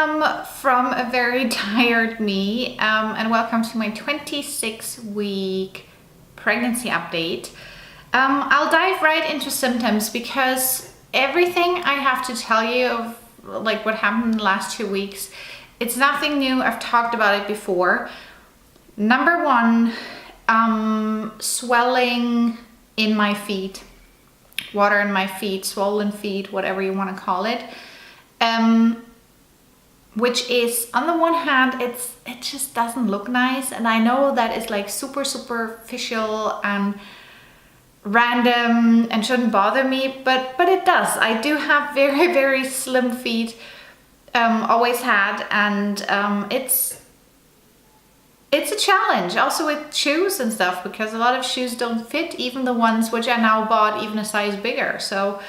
from a very tired me, and welcome to my 26-week pregnancy update. I'll dive right into symptoms because everything I have to tell you of like what happened in the last 2 weeks, it's nothing new. I've talked about it before. Number one, swelling in my feet, water in my feet, swollen feet, whatever you want to call it. Which is, on the one hand, it just doesn't look nice, and I know that it's like super superficial and random and shouldn't bother me, but it does. I do have very slim feet, always had, and it's a challenge also with shoes and stuff, because a lot of shoes don't fit, even the ones which I now bought even a size bigger, so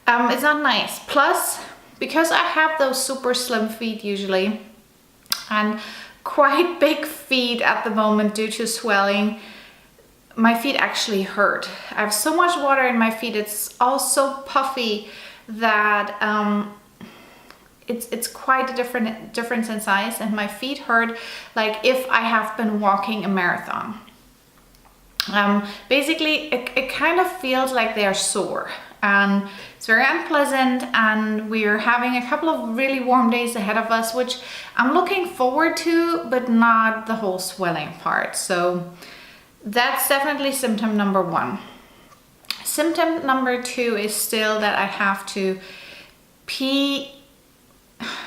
it's not nice. Plus, because I have those super slim feet usually and quite big feet at the moment due to swelling, my feet actually hurt. I have so much water in my feet, it's all so puffy that it's quite a difference in size, and my feet hurt like if I have been walking a marathon. Basically, it kind of feels like they are sore, and it's very unpleasant, and we're having a couple of really warm days ahead of us, which I'm looking forward to, but not the whole swelling part. So that's definitely symptom number one. Symptom number two is still that I have to pee,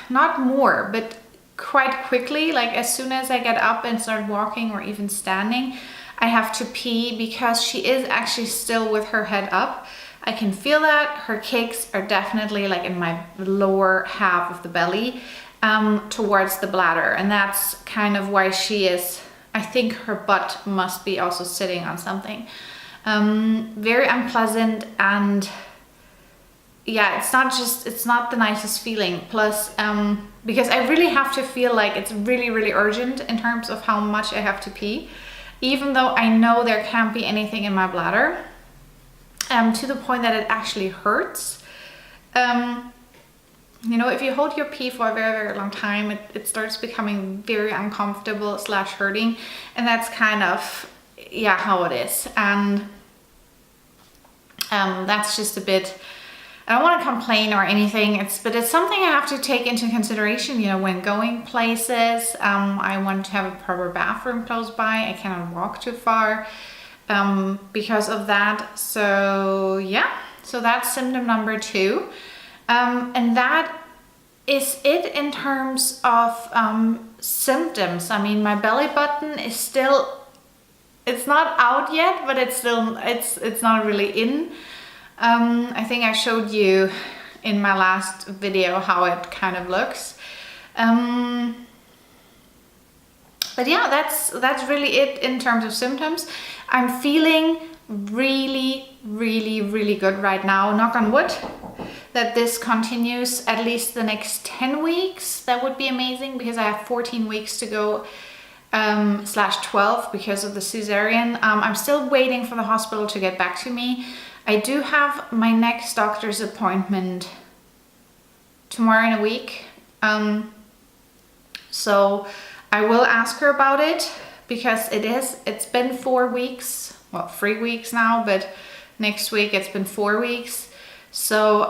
not more, but quite quickly. Like as soon as I get up and start walking or even standing, I have to pee, because she is actually still with her head up. I can feel that. Her kicks are definitely like in my lower half of the belly, towards the bladder. And that's kind of why she is, I think her butt must be also sitting on something. Very unpleasant, and yeah, it's not the nicest feeling. Plus, because I really have to feel like it's really urgent in terms of how much I have to pee, even though I know there can't be anything in my bladder. To the point that it actually hurts. You know, if you hold your pee for a very long time, it starts becoming very uncomfortable / hurting, and that's kind of, yeah, how it is. And that's just a bit, I don't want to complain or anything, but it's something I have to take into consideration, you know, when going places. I want to have a proper bathroom close by. I cannot walk too far because of that. So yeah, so that's symptom number two. And that is it in terms of symptoms. I mean, my belly button is still, it's not out yet, but it's still, it's not really in. I think I showed you in my last video how it kind of looks. But yeah, that's really it in terms of symptoms. I'm feeling really good right now, knock on wood, that this continues at least the next 10 weeks. That would be amazing, because I have 14 weeks to go, /12 because of the cesarean. I'm still waiting for the hospital to get back to me. I do have my next doctor's appointment tomorrow in a week. So I will ask her about it, because it's been 4 weeks, well, 3 weeks now, but next week it's been 4 weeks. So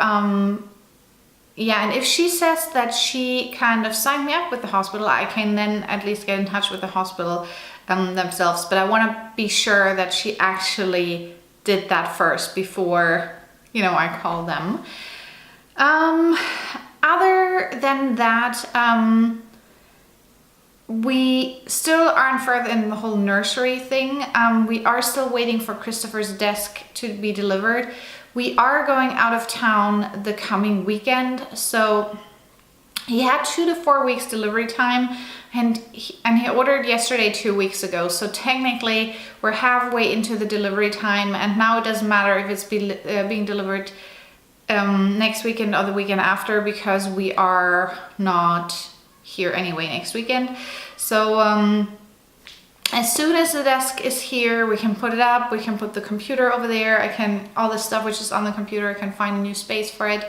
yeah, and if she says that she kind of signed me up with the hospital, I can then at least get in touch with the hospital themselves. But I want to be sure that she actually did that first before, you know, I call them. Other than that, we still aren't further in the whole nursery thing. We are still waiting for Christopher's desk to be delivered. We are going out of town the coming weekend, so he had 2 to 4 weeks delivery time, and he ordered yesterday 2 weeks ago. So technically we're halfway into the delivery time, and now it doesn't matter if it's being delivered next weekend or the weekend after, because we are not here anyway next weekend. So as soon as the desk is here, we can put it up, we can put the computer over there, all the stuff which is on the computer, I can find a new space for it,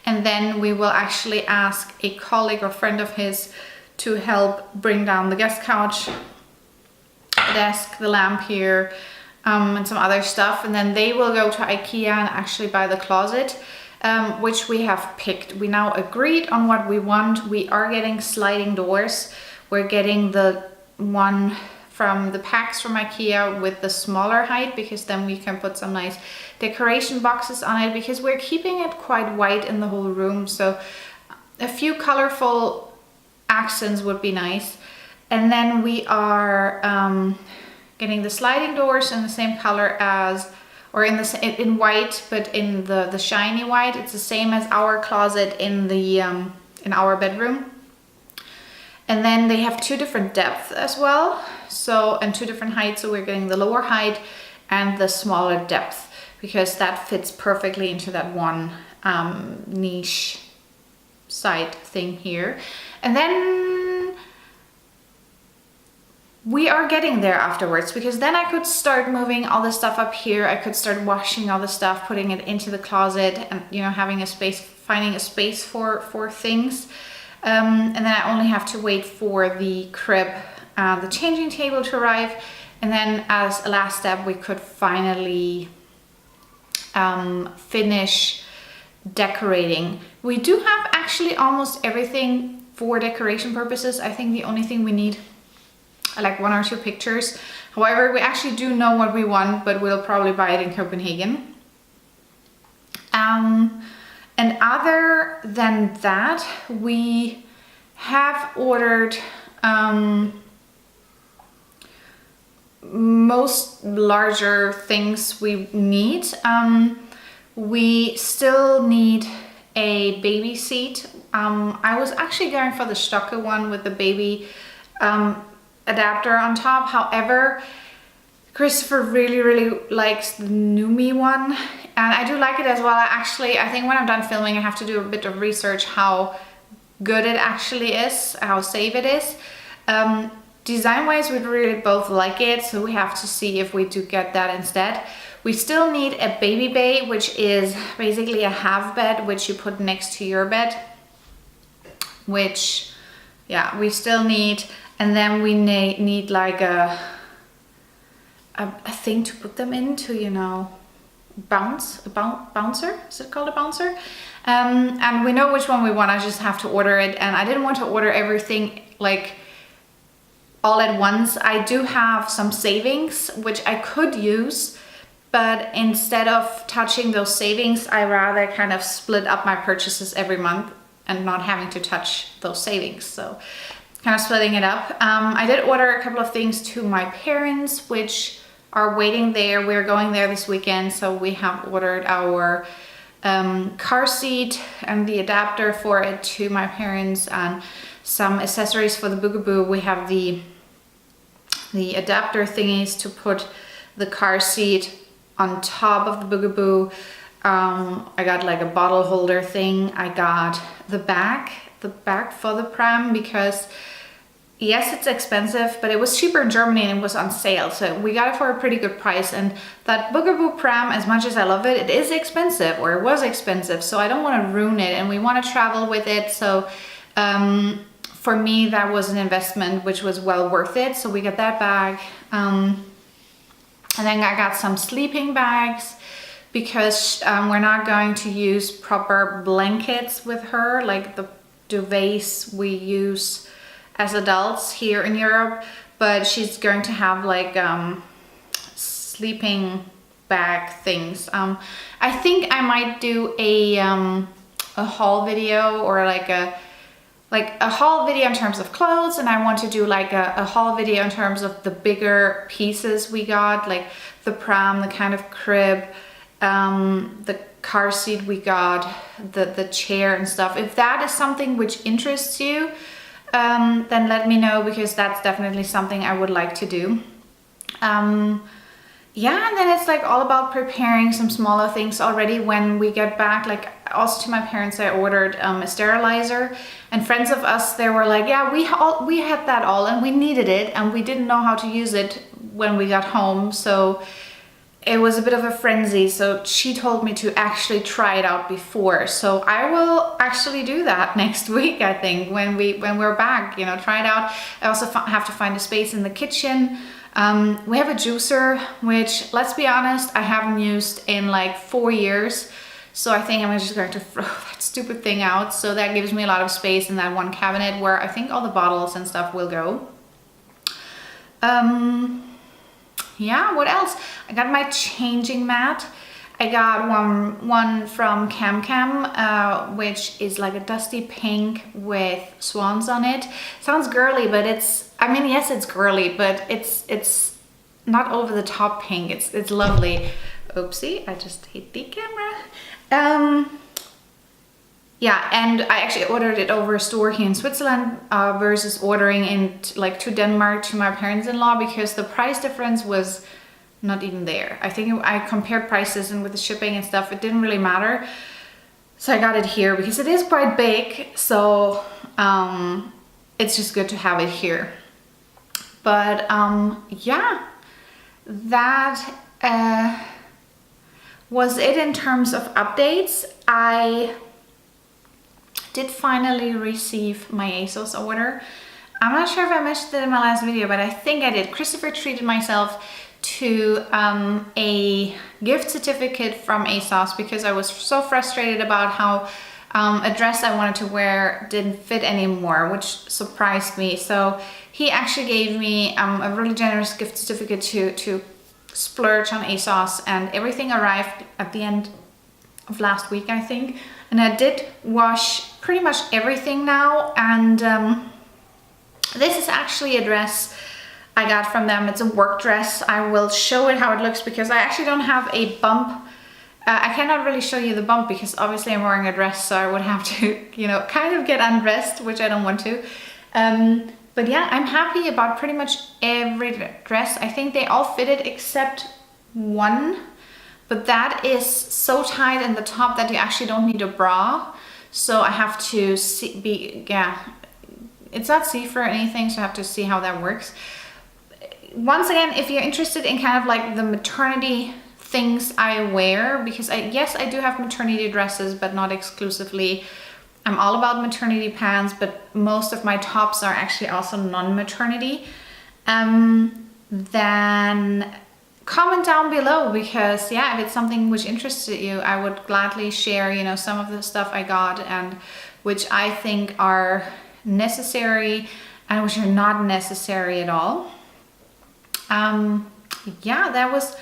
And then we will actually ask a colleague or friend of his to help bring down the guest couch, the desk, the lamp here, and some other stuff. And then they will go to IKEA and actually buy the closet, which we have picked. We now agreed on what we want. We are getting sliding doors. We're getting the one from the packs from IKEA with the smaller height, because then we can put some nice decoration boxes on it, because we're keeping it quite white in the whole room. So a few colorful accents would be nice. And then we are getting the sliding doors in the same color as, or in white, but in the shiny white. It's the same as our closet in the in our bedroom. And then they have 2 different depths as well, so, and 2 different heights. So we're getting the lower height and the smaller depth, because that fits perfectly into that one niche side thing here. And then we are getting there afterwards, because then I could start moving all the stuff up here. I could start washing all the stuff, putting it into the closet, and, you know, having a space, finding a space for things. And then I only have to wait for the crib, the changing table to arrive. And then as a last step, we could finally finish decorating. We do have actually almost everything for decoration purposes. I think the only thing we need are like 1 or 2 pictures. However, we actually do know what we want, but we'll probably buy it in Copenhagen. And other than that, we have ordered most larger things we need. We still need a baby seat. I was actually going for the Stokke one with the baby adapter on top. However, Christopher really likes the Numi one, and I do like it as well. I think when I'm done filming, I have to do a bit of research how good it actually is, how safe it is. Design-wise, we'd really both like it, so we have to see if we do get that instead. We still need a baby bay, which is basically a half bed, which you put next to your bed, which, yeah, we still need. And then we need like a thing to put them into, you know, bouncer, is it called a bouncer? And we know which one we want. I just have to order it, and I didn't want to order everything like all at once. I do have some savings which I could use, but instead of touching those savings, I rather kind of split up my purchases every month and not having to touch those savings. So kind of splitting it up. I did order a couple of things to my parents, which are waiting there. We're going there this weekend, so we have ordered our car seat and the adapter for it to my parents, and some accessories for the Bugaboo. We have the adapter thingies to put the car seat on top of the Bugaboo. I got like a bottle holder thing. I got the bag for the pram, because yes, it's expensive, but it was cheaper in Germany and it was on sale. So we got it for a pretty good price. And that Bugaboo pram, as much as I love it, it is expensive, or it was expensive. So I don't want to ruin it, and we want to travel with it. So for me, that was an investment which was well worth it. So we got that bag. And then I got some sleeping bags, because we're not going to use proper blankets with her, like the duvets we use as adults here in Europe, but she's going to have like sleeping bag things. I think I might do a haul video, or like a haul video in terms of clothes, and I want to do like a haul video in terms of the bigger pieces we got, like the pram, the kind of crib, the car seat we got, the chair and stuff. If that is something which interests you, then let me know, because that's definitely something I would like to do. Yeah, and then it's like all about preparing some smaller things already when we get back. Like also to my parents, I ordered a sterilizer, and friends of us, they were like, yeah, we had that all and we needed it, and we didn't know how to use it when we got home. So it was a bit of a frenzy, so she told me to actually try it out before. So I will actually do that next week, I think, when we're back, you know, try it out. I also have to find a space in the kitchen. We have a juicer, which, let's be honest, I haven't used in like 4 years. So I think I'm just going to throw that stupid thing out. So that gives me a lot of space in that one cabinet where I think all the bottles and stuff will go. Yeah, what else? I got my changing mat. I got one from CamCam, which is like a dusty pink with swans on it. Sounds girly, but it's, I mean, yes, it's girly, but it's not over the top pink. It's lovely. Oopsie, I just hit the camera. Yeah, and I actually ordered it over a store here in Switzerland versus ordering it like to Denmark to my parents-in-law, because the price difference was not even there. I think I compared prices, and with the shipping and stuff, it didn't really matter. So I got it here because it is quite big. So it's just good to have it here. But yeah, that was it in terms of updates. I did finally receive my ASOS order. I'm not sure if I mentioned it in my last video, but I think I did. Christopher treated myself to a gift certificate from ASOS because I was so frustrated about how a dress I wanted to wear didn't fit anymore, which surprised me. So he actually gave me a really generous gift certificate to splurge on ASOS, and everything arrived at the end of last week, I think. And I did wash pretty much everything now, and this is actually a dress I got from them. It's a work dress. I will show it how it looks because I actually don't have a bump. I cannot really show you the bump because obviously I'm wearing a dress, so I would have to, you know, kind of get undressed, which I don't want to. But yeah, I'm happy about pretty much every dress. I think they all fitted except one, but that is so tight in the top that you actually don't need a bra. So I have to it's not see-through or anything, so I have to see how that works. Once again, if you're interested in kind of like the maternity things I wear, because yes, I do have maternity dresses, but not exclusively. I'm all about maternity pants, but most of my tops are actually also non-maternity. Then comment down below, because yeah, if it's something which interested you, I would gladly share, you know, some of the stuff I got and which I think are necessary and which are not necessary at all. Yeah, that was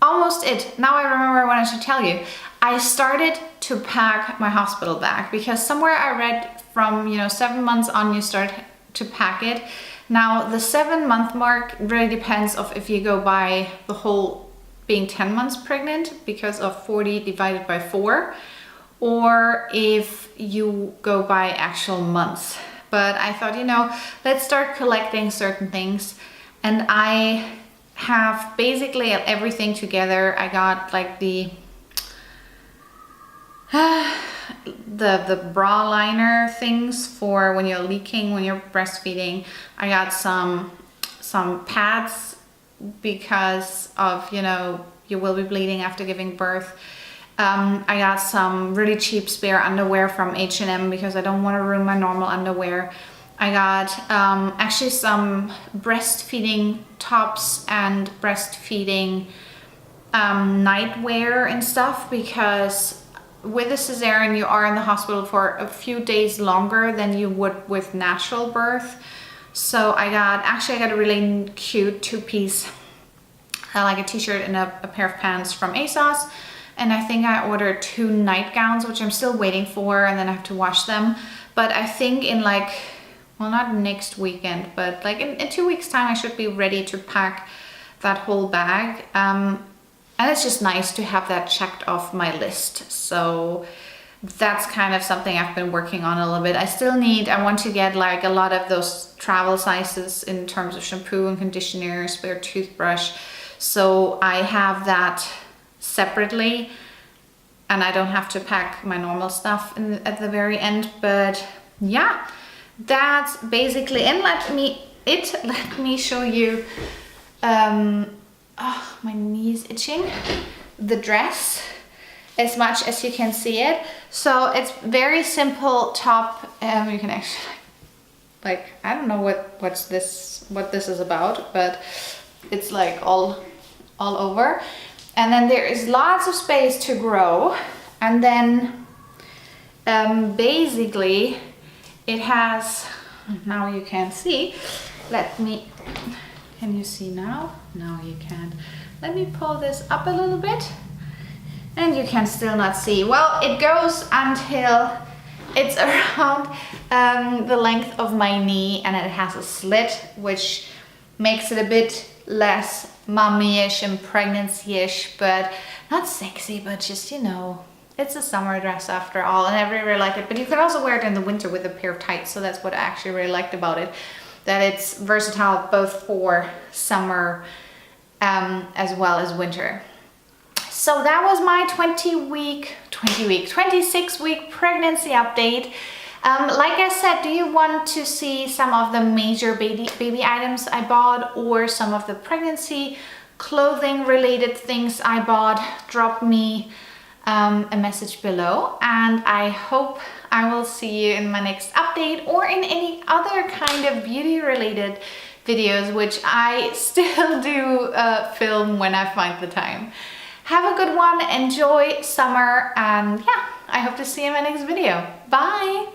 almost it. Now I remember what I should tell you. I started to pack my hospital bag because somewhere I read from, you know, 7 months on you start to pack it. Now the 7-month mark really depends of if you go by the whole being 10 months pregnant because of 40 divided by 4, or if you go by actual months. But I thought, you know, let's start collecting certain things, and I have basically everything together. I got like the bra liner things for when you're leaking, when you're breastfeeding. I got some pads because of, you know, you will be bleeding after giving birth. I got some really cheap spare underwear from H&M because I don't want to ruin my normal underwear. I got actually some breastfeeding tops and breastfeeding nightwear and stuff, because with a cesarean you are in the hospital for a few days longer than you would with natural birth. So I got a really cute 2-piece, like a t-shirt and a pair of pants from ASOS. And I think I ordered 2 nightgowns, which I'm still waiting for, and then I have to wash them. But I think in like, well, not next weekend, but like in 2 weeks time, I should be ready to pack that whole bag. And it's just nice to have that checked off my list. So that's kind of something I've been working on a little bit. I want to get like a lot of those travel sizes in terms of shampoo and conditioner, spare toothbrush. So I have that separately, and I don't have to pack my normal stuff at the very end. But yeah, that's basically, and let me show you my knees itching, the dress as much as you can see it. So it's very simple top. You can actually, like, I don't know what this is about, but it's like all over. And then there is lots of space to grow. And then basically it has, now you can't see, can you see now? No, you can't. Let me pull this up a little bit and you can still not see. Well, it goes until it's around the length of my knee, and it has a slit, which makes it a bit less mommy-ish and pregnancy-ish, but not sexy, but just, you know, it's a summer dress after all, and I really like it. But you can also wear it in the winter with a pair of tights, so that's what I actually really liked about it, that it's versatile both for summer as well as winter. So that was my 26-week pregnancy update. Like I said, do you want to see some of the major baby items I bought, or some of the pregnancy clothing related things I bought? Drop me a message below, and I hope I will see you in my next update or in any other kind of beauty related videos, which I still do film when I find the time. Have a good one, enjoy summer, and yeah, I hope to see you in my next video. Bye!